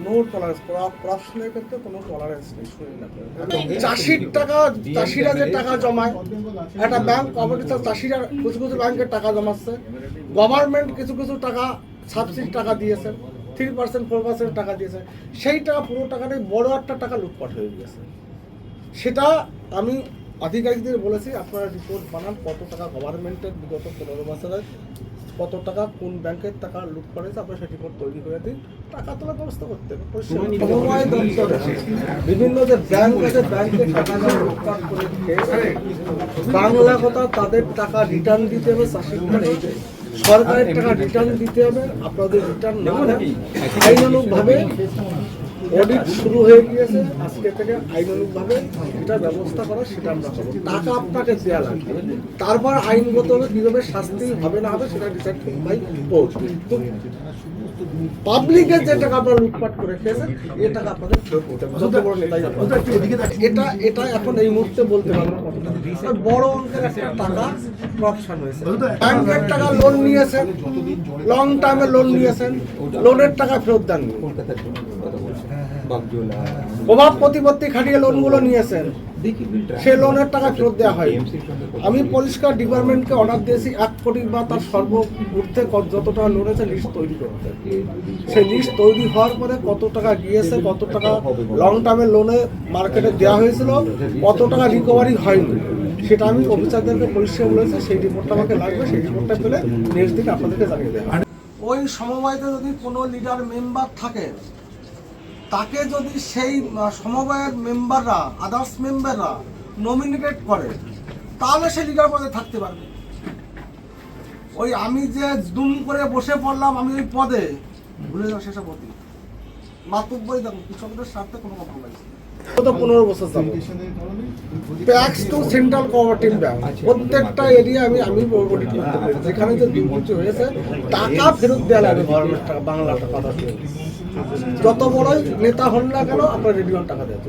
No tolerance, করাপশনের ক্ষেত্রে কোনো tolerance নেই। শুনুন না, চাষির টাকা, চাষিরা যে টাকা জমায় একটা ব্যাংক কমিটি, চাষিরা কিছু কিছু ব্যাংকের টাকা জমাচ্ছে, গভর্নমেন্ট কিছু কিছু টাকা সাবসিডি টাকা দিয়েছে, 3% 4% টাকা দিয়েছে, সেই টাকা পুরো টাকাটাই বড় একটা টাকা লুটপাট হয়ে গিয়েছে। সেটা আমি আধিকারিকদের বলেছি, আপনারা রিপোর্ট বানান কত টাকা গভর্নমেন্টের বিগত 15 বছরে কত টাকা কোন ব্যাংকের টাকা লুট করেছে, আপনার সেই রিপোর্ট তৈরি করে দিন, টাকা তোলার ব্যবস্থা করতে হবে। সমবায় দপ্তরে বিভিন্ন যে ব্যাংক আছে, ব্যাংকের টাকা লুটপাট করে খেয়েছে, বাংলা কথা তাদের টাকা রিটার্ন দিতে হবে, চাষির সরকারের টাকা রিটার্ন দিতে হবে। আপনাদের রিটার্ন না হলে আইনানুগভাবে অডিট শুরু হয়ে গিয়েছে, আজকে থেকে আইনানুগভাবে যেটা ব্যবস্থা করা সেটা আমরা করবো। টাকা আপনাকে দেওয়া লাগবে, তারপর আইনগতভাবে কীভাবে শাস্তি হবে না হবে সেটা ডিসাইড করুন ভাই। পাবলিকের যে টাকা আপনারা লুটপাট করে খেয়েছেন, এই টাকা আপনাদের ফেরত দিতে হবে। যত বড় নেতাই এটা এখন এই মুহূর্তে বলতে পারবো কতটা বড় অঙ্কের একটা টাকা করাপশন হয়েছে। ব্যাংকের টাকা লোন নিয়েছেন, লং টাইমে লোন নিয়েছেন, লোনের টাকা ফেরত দেননি, প্রভাব প্রতিপত্তি খাটিয়ে লোনগুলো নিয়েছেন, সে লোনের টাকা ফেরত দেওয়া হয়। আমি পরিষ্কার ডিপার্টমেন্টকে অর্ডার দিয়েছি 1 কোটি বা তার সর্বঊর্ধ্বে যত টাকা লোন আছে লিস্ট তৈরি করতে। সেই লিস্ট তৈরি হওয়ার পরে কত টাকা গিয়েছে, কত টাকা লং টার্মের লোনে মার্কেটে দেওয়া হয়েছিল, কত টাকা রিকভারি হয়নি, সেটা আমি অফিসারদেরকে পরিষ্কার বলেছি। সেই রিপোর্টটা আমাকে লাগবে, সেই রিপোর্টটা পেলে নেক্সট দিন আপনাদেরকে জানিয়ে দেওয়া হবে। ওই সমবায়তে যদি কোনো লিডার মেম্বার থাকে, তাকে যদি সেই সমবায়ের মেম্বাররা, আদার্স মেম্বাররা নমিনেটেড করে, তাহলে সে লিডার পদে থাকতে পারবে। ওই আমি যে দুম করে বসে পড়লাম আমি ওই পদে, ভুলে যাও সেসব অতীত। মাতুব্বই দেখো, কৃষকদের স্বার্থে কোনো কম্প্রোমাইজ নেই। 15 বছর যাবো tax to central cooperative bank প্রত্যেকটা এরিয়া আমি অডিট করতে পারি, যেখানে যে দুর্নীতি হয়েছে টাকা ফেরত দেওয়া লাগবে গভর্নমেন্ট টাকা, বাংলা টাকা। যত বড়ই নেতা হন না কেন আপনার রেডিওর টাকা দেওয়া।